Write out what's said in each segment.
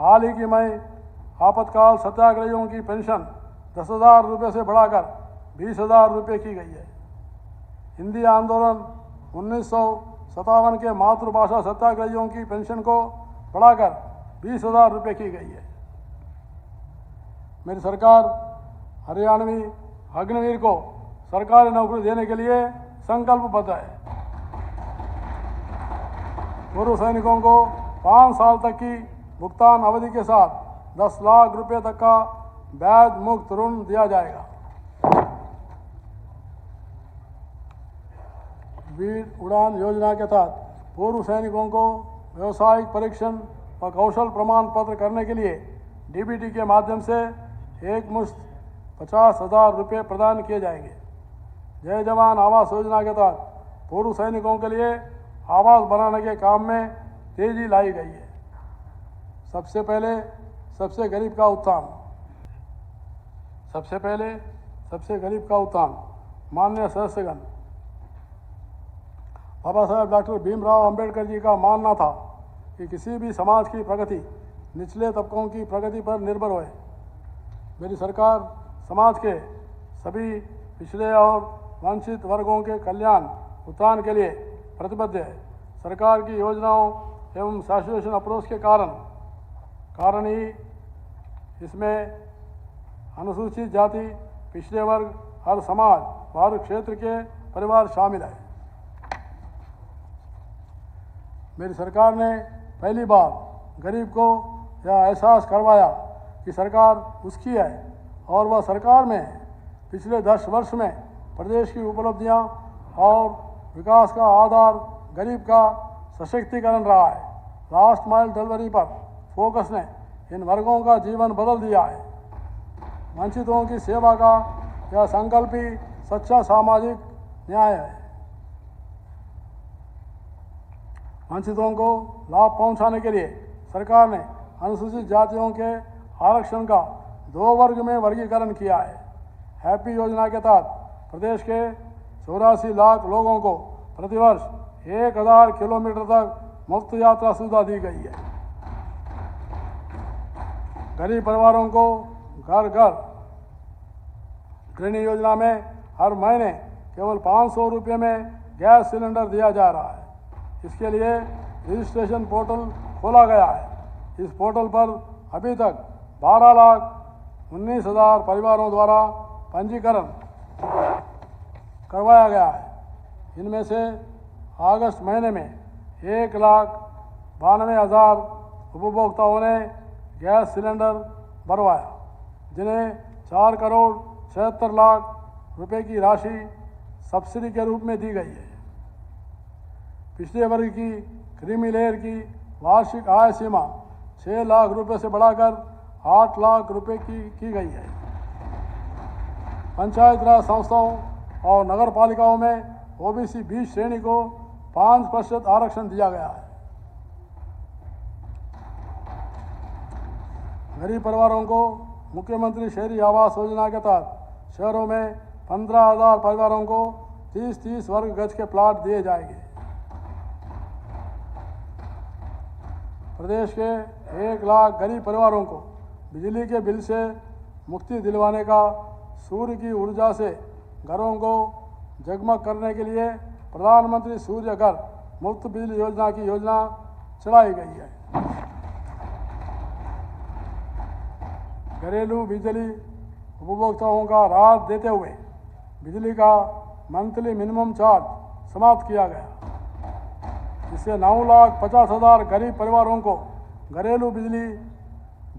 हाल ही में आपातकाल सत्याग्रहियों की पेंशन 10,000 रुपये से बढ़ाकर 20,000 रुपये की गई है। हिंदी आंदोलन 1957 के मातृभाषा सत्याग्रहियों की पेंशन को बढ़ाकर 20,000 रुपये की गई है। मेरी सरकार हरियाणवी अग्निवीर को सरकारी नौकरी देने के लिए संकल्पबद्ध है। पूर्व सैनिकों को 5 साल तक की भुगतान अवधि के साथ 10 लाख रुपए तक का ब्याज मुक्त ऋण दिया जाएगा। वीर उड़ान योजना के तहत पूर्व सैनिकों को व्यावसायिक परीक्षण व कौशल प्रमाण पत्र करने के लिए डीबीटी के माध्यम से एक मुश्त 50,000 रुपये प्रदान किए जाएंगे। जय जवान आवास योजना के तहत पूर्व सैनिकों के लिए आवास बनाने के काम में तेजी लाई गई है। सबसे पहले सबसे गरीब का उत्थान। माननीय सदस्यगण, बाबा साहेब डॉक्टर भीमराव अंबेडकर जी का मानना था कि किसी भी समाज की प्रगति निचले तबकों की प्रगति पर निर्भर होए। मेरी सरकार समाज के सभी पिछड़े और वंचित वर्गों के कल्याण उत्थान के लिए प्रतिबद्ध है। सरकार की योजनाओं एवं सैचुरेशन अप्रोच के कारण ही इसमें अनुसूचित जाति, पिछड़े वर्ग, हर समाज व हर क्षेत्र के परिवार शामिल है। मेरी सरकार ने पहली बार गरीब को यह एहसास करवाया कि सरकार उसकी है और वह सरकार में है। पिछले 10 वर्ष में प्रदेश की उपलब्धियां और विकास का आधार गरीब का सशक्तिकरण रहा है। लास्ट माइल डिलीवरी पर फोकस ने इन वर्गों का जीवन बदल दिया है। वंचितों की सेवा का यह संकल्प ही सच्चा सामाजिक न्याय है। वंचितों को लाभ पहुंचाने के लिए सरकार ने अनुसूचित जातियों के आरक्षण का 2 वर्ग में वर्गीकरण किया है। हैप्पी योजना के तहत प्रदेश के 84 लाख लोगों को प्रतिवर्ष 1000 किलोमीटर तक मुफ्त यात्रा सुविधा दी गई है। गरीब परिवारों को घर घर गृहिणी योजना में हर महीने केवल 500 रुपये में गैस सिलेंडर दिया जा रहा है। इसके लिए रजिस्ट्रेशन पोर्टल खोला गया है। इस पोर्टल पर अभी तक 12,19,000 परिवारों द्वारा पंजीकरण करवाया गया है। इनमें से अगस्त महीने में 1,92,000 उपभोक्ताओं ने गैस सिलेंडर भरवाया, जिन्हें 4 करोड़ 76 लाख रुपए की राशि सब्सिडी के रूप में दी गई है। पिछले वर्ग की क्रीमी लेयर की वार्षिक आय सीमा 6 लाख रुपए से बढ़ाकर 8 लाख रुपए की गई है। पंचायत राज संस्थाओं और नगर पालिकाओं में ओबीसी 20 श्रेणी को 5% आरक्षण दिया गया है। गरीब परिवारों को मुख्यमंत्री शहरी आवास योजना के तहत शहरों में 15,000 परिवारों को 30-30 वर्ग गज के प्लाट दिए जाएंगे। प्रदेश के 1 लाख गरीब परिवारों को बिजली के बिल से मुक्ति दिलवाने का सूर्य की ऊर्जा से घरों को जगमग करने के लिए प्रधानमंत्री सूर्य घर मुफ्त बिजली योजना की योजना चलाई गई है। घरेलू बिजली उपभोक्ताओं का राहत देते हुए बिजली का मंथली मिनिमम चार्ज समाप्त किया गया। इससे 9,50,000 गरीब परिवारों को घरेलू बिजली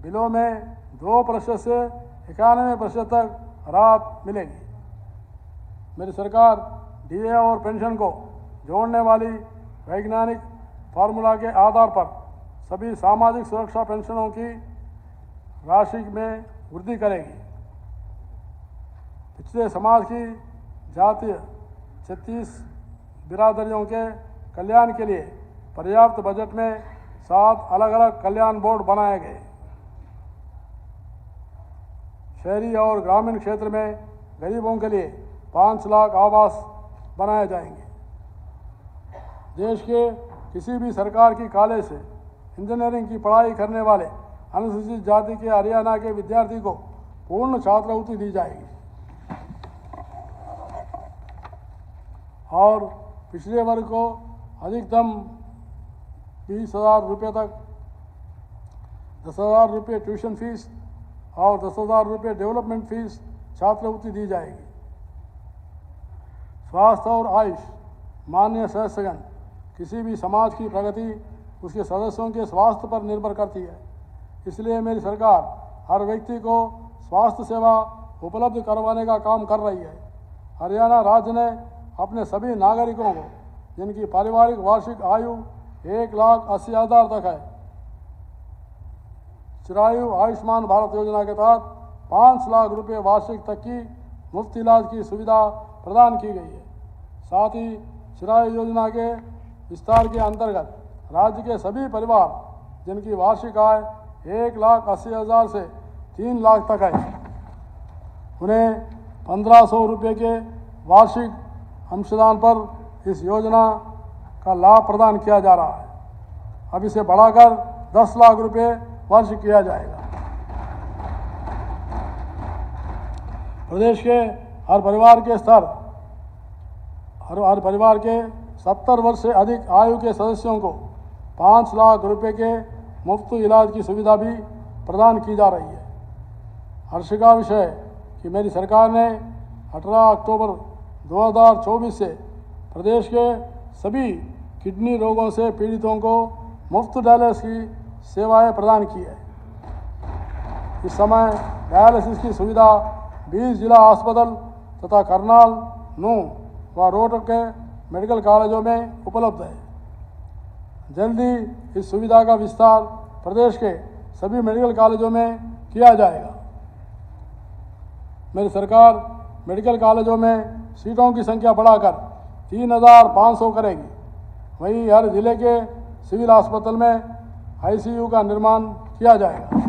बिलों में 2% से 91% तक राहत मिलेगी। मेरी सरकार डीए और पेंशन को जोड़ने वाली वैज्ञानिक फार्मूला के आधार पर सभी सामाजिक सुरक्षा पेंशनों की राशि में वृद्धि करेगी। पिछड़े समाज की जातीय 36 बिरादरियों के कल्याण के लिए पर्याप्त बजट में 7 अलग अलग कल्याण बोर्ड बनाए गए। शहरी और ग्रामीण क्षेत्र में गरीबों के लिए 5 लाख आवास बनाए जाएंगे। देश के किसी भी सरकार की कॉलेज से इंजीनियरिंग की पढ़ाई करने वाले अनुसूचित जाति के हरियाणा के विद्यार्थी को पूर्ण छात्रवृत्ति दी जाएगी और पिछड़े वर्ग को अधिकतम 20,000 रुपये तक 10,000 रुपये ट्यूशन फीस और 10,000 रुपये डेवलपमेंट फीस छात्रवृत्ति दी जाएगी। स्वास्थ्य और आयुष माननीय सदस्यगण, किसी भी समाज की प्रगति उसके सदस्यों के स्वास्थ्य पर निर्भर करती है। इसलिए मेरी सरकार हर व्यक्ति को स्वास्थ्य सेवा उपलब्ध करवाने का काम कर रही है। हरियाणा राज्य ने अपने सभी नागरिकों को जिनकी पारिवारिक वार्षिक आयु 1,80,000 तक है, चिरायु आयुष्मान भारत योजना के तहत 5 लाख रुपये वार्षिक तक की मुफ्त इलाज की सुविधा प्रदान की गई है। साथ ही चिरायु योजना के विस्तार के अंतर्गत राज्य के सभी परिवार जिनकी वार्षिक आय 1,80,000 से 3 लाख तक है, उन्हें 1,500 रुपये के वार्षिक अंशदान पर इस योजना का लाभ प्रदान किया जा रहा है। अब इसे बढ़ाकर 10 लाख रुपये वर्ष किया जाएगा। प्रदेश के हर परिवार के 70 वर्ष से अधिक आयु के सदस्यों को 5 लाख रुपए के मुफ्त इलाज की सुविधा भी प्रदान की जा रही है। हर्ष का विषय कि मेरी सरकार ने 18 अक्टूबर 2024 से प्रदेश के सभी किडनी रोगों से पीड़ितों को मुफ्त डायलिसिस की सेवाएं प्रदान की है। इस समय डायलिसिस की सुविधा 20 जिला अस्पताल तथा करनाल, नूंह व रोहतक के मेडिकल कॉलेजों में उपलब्ध है। जल्दी इस सुविधा का विस्तार प्रदेश के सभी मेडिकल कॉलेजों में किया जाएगा। मेरी सरकार मेडिकल कॉलेजों में सीटों की संख्या बढ़ाकर 3,500 करेगी। वहीं हर जिले के सिविल अस्पताल में ICU का निर्माण किया जाएगा।